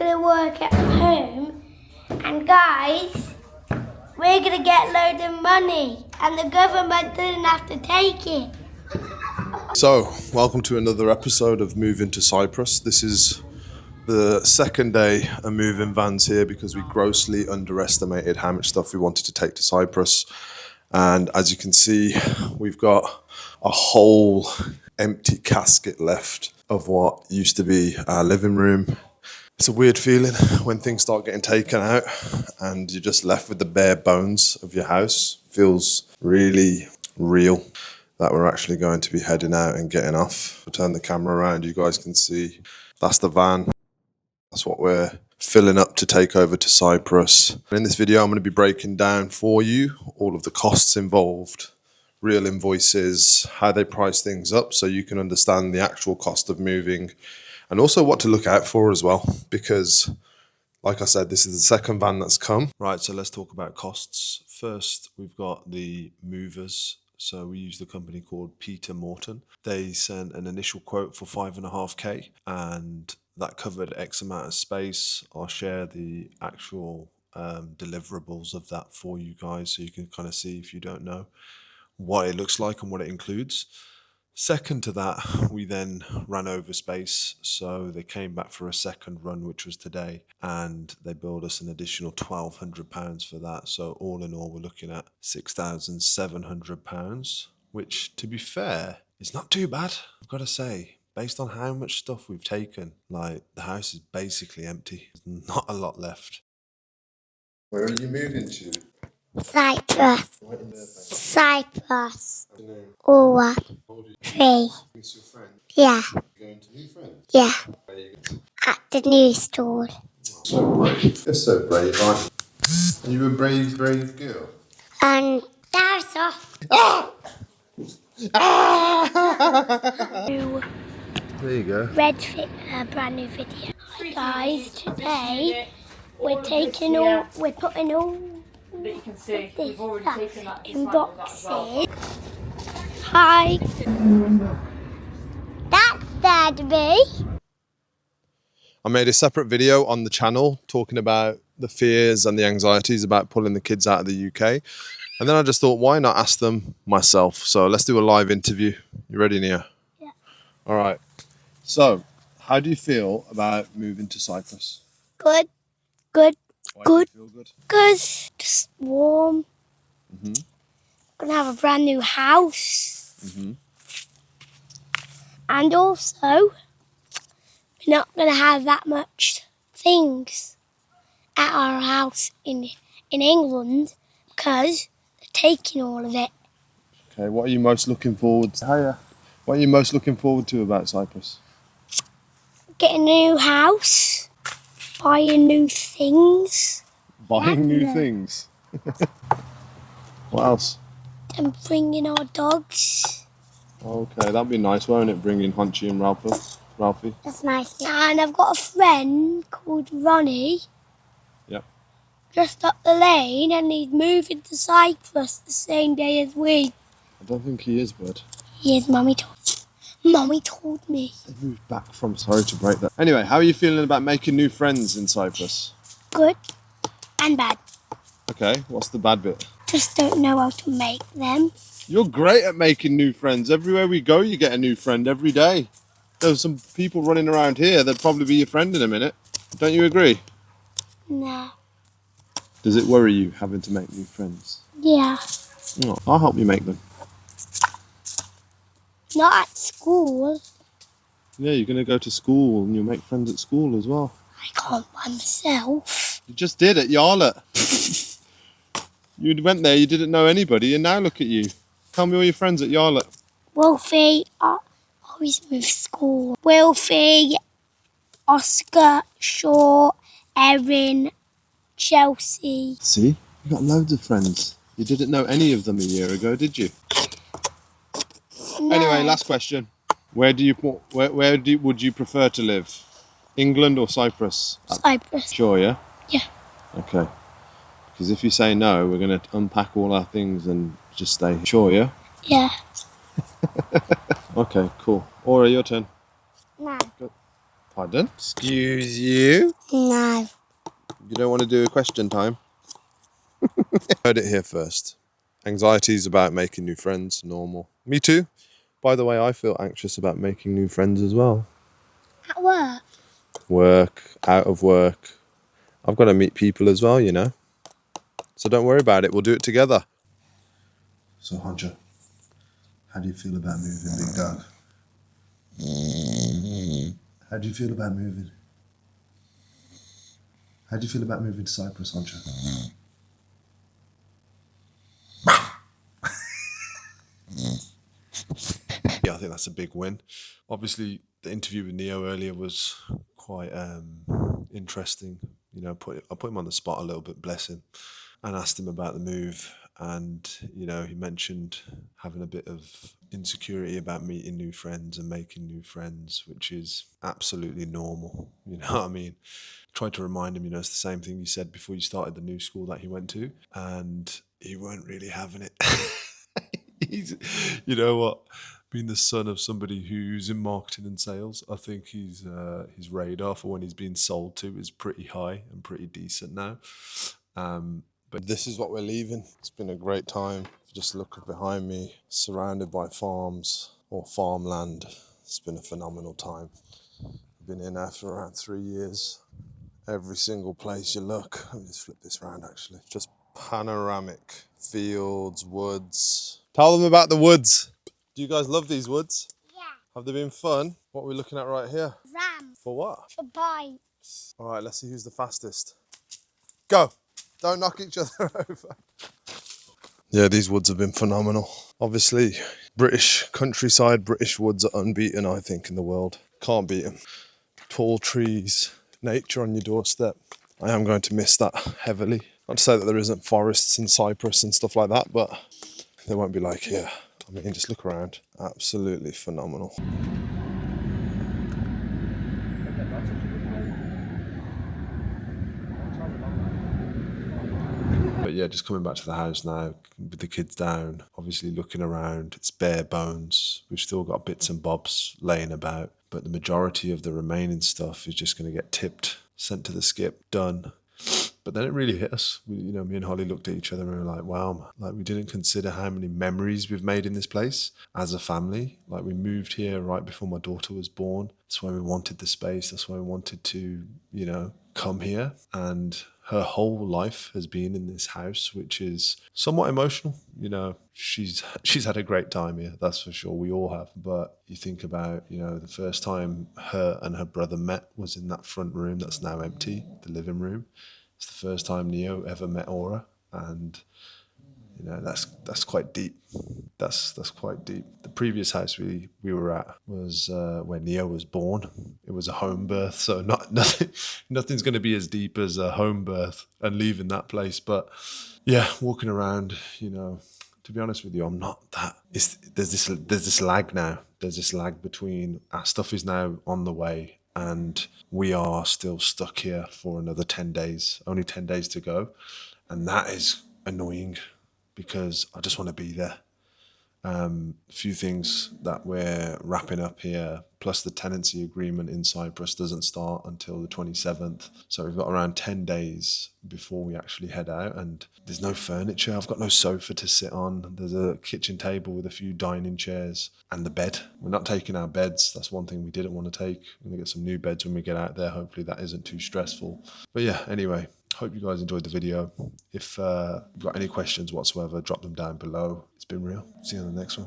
gonna work at home, and guys, we're gonna get loads of money, and the government doesn't have to take it. So, welcome to another episode of Moving to Cyprus. This is the second day of moving vans here because we grossly underestimated how much stuff we wanted to take to Cyprus. And as you can see, we've got a whole empty casket left of what used to be our living room. It's a weird feeling when things start getting taken out and you're just left with the bare bones of your house. Feels really real that we're actually going to be heading out and getting off. I'll turn the camera around, you guys can see that's the van. That's what we're filling up to take over to Cyprus. In this video, I'm going to be breaking down for you all of the costs involved, real invoices, how they price things up so you can understand the actual cost of moving, and also what to look out for as well, because like I said, this is the second van that's come. Right, so let's talk about costs. First, we've got the movers. So we use the company called Peter Morton. They sent an initial quote for 5.5k and that covered X amount of space. I'll share the actual deliverables of that for you guys so you can kind of see, if you don't know, what it looks like and what it includes. Second to that, we then ran over space, so they came back for a second run, which was today, and they billed us an additional £1,200 for that. So all in all, we're looking at £6,700, which, to be fair, is not too bad, I've got to say. Based on how much stuff we've taken, like, the house is basically empty. There's not a lot left. Where are you moving to? Cyprus. Right in there, thanks. Cyprus. What's your name? Or How old are you? 3. It's your friend. Yeah. You're going to new friends? Yeah. Where are you going? At the new store. So brave. You're so brave, aren't you? Are you a brave, brave girl? And that's off. Ah! Ah! There you go. Brand new video. Hi guys, today we're putting all But you can see we've already taken that in boxes. Hi. That's Daddy. I made a separate video on the channel talking about the fears and the anxieties about pulling the kids out of the UK. And then I just thought, why not ask them myself? So let's do a live interview. You ready, Nia? Yeah. All right. So, how do you feel about moving to Cyprus? Good. Why do you feel good? Because just warm. Gonna have a brand new house. And also, we're not gonna have that much things at our house in England because they're taking all of it. Okay, what are you most looking forward to? Hiya. What are you most looking forward to about Cyprus? Getting a new house, buying new things, Buying new things. What else? and bringing our dogs. Okay, that'd be nice, won't it? Bringing Hunchy and Ralphie. That's nice. And I've got a friend called Ronnie. Yep. Just up the lane, and he's moving to Cyprus the same day as we. I don't think he is, bud. He is, Mummy told me. They moved back from, sorry to break that. Anyway, how are you feeling about making new friends in Cyprus? Good and bad. Okay, what's the bad bit? Just don't know how to make them. You're great at making new friends. Everywhere we go, you get a new friend every day. There's some people running around here that'd probably be your friend in a minute. Don't you agree? No. Does it worry you having to make new friends? Yeah. No, I'll help you make them. Not at school. Yeah, you're going to go to school and you'll make friends at school as well. I can't by myself. You just did at Yarlet. You went there, you didn't know anybody, and now look at you. Tell me all your friends at Yarlet. Wolfie, always with school. Wolfie, Oscar, Shaw, Erin, Chelsea. See? You got loads of friends. You didn't know any of them a year ago, did you? No. Anyway, last question. Would you prefer to live? England or Cyprus? Cyprus. Sure, yeah? Yeah. Okay. Because if you say no, we're going to unpack all our things and just stay. Sure, yeah? Yeah. Okay, cool. Aura, your turn. No. Pardon? Excuse you? No. You don't want to do a question time? Heard it here first. Anxiety is about making new friends, normal. Me too. By the way, I feel anxious about making new friends as well. At work? Work, out of work. I've got to meet people as well, you know. So don't worry about it, we'll do it together. So, Hunter, how do you feel about moving, big dog? How do you feel about moving? How do you feel about moving to Cyprus, Hunter? Yeah, I think that's a big win. Obviously, the interview with Neo earlier was quite interesting. You know, I put him on the spot a little bit, bless him, and asked him about the move. And, you know, he mentioned having a bit of insecurity about meeting new friends and making new friends, which is absolutely normal. You know what I mean? Tried to remind him, you know, it's the same thing you said before you started the new school that he went to, and he weren't really having it. He's, you know what, being the son of somebody who's in marketing and sales, I think his radar for when he's being sold to is pretty high and pretty decent now. But this is what we're leaving. It's been a great time. Just look behind me, surrounded by farms or farmland. It's been a phenomenal time. I've been here now for around 3 years. Every single place you look, let me just flip this around actually, just panoramic fields, woods. Tell them about the woods. Do you guys love these woods? Yeah. Have they been fun? What are we looking at right here? Ram. For what? For bikes. All right, let's see who's the fastest. Go. Don't knock each other over. Yeah, these woods have been phenomenal. Obviously, British countryside, British woods are unbeaten, I think, in the world. Can't beat them. Tall trees, nature on your doorstep. I am going to miss that heavily. Not to say that there isn't forests in Cyprus and stuff like that, but they won't be like here. I mean, just look around. Absolutely phenomenal. But yeah, just coming back to the house now with the kids down, obviously looking around, it's bare bones. We've still got bits and bobs laying about, but the majority of the remaining stuff is just going to get tipped, sent to the skip, done. But then it really hit us. Me and Holly looked at each other and we were like, wow, like we didn't consider how many memories we've made in this place as a family. Like we moved here right before my daughter was born. That's why we wanted the space. That's why we wanted to, come here. And her whole life has been in this house, which is somewhat emotional. She's had a great time here, that's for sure. We all have. But you think about, the first time her and her brother met was in that front room that's now empty, the living room. It's the first time Neo ever met Aura, and that's quite deep. That's quite deep. The previous house we were at was where Neo was born. It was a home birth, so nothing's going to be as deep as a home birth and leaving that place. But yeah, walking around, to be honest with you, I'm not that. There's this lag now. There's this lag between our stuff is now on the way and we are still stuck here for another 10 days. Only 10 days to go, and that is annoying because I just want to be there. A few things that we're wrapping up here, plus the tenancy agreement in Cyprus doesn't start until the 27th. So we've got around 10 days before we actually head out, and there's no furniture. I've got no sofa to sit on. There's a kitchen table with a few dining chairs and the bed. We're not taking our beds. That's one thing we didn't want to take. We're going to get some new beds when we get out there. Hopefully that isn't too stressful. But yeah, anyway, hope you guys enjoyed the video. If you've got any questions whatsoever, drop them down below. It's been real. See you on the next one.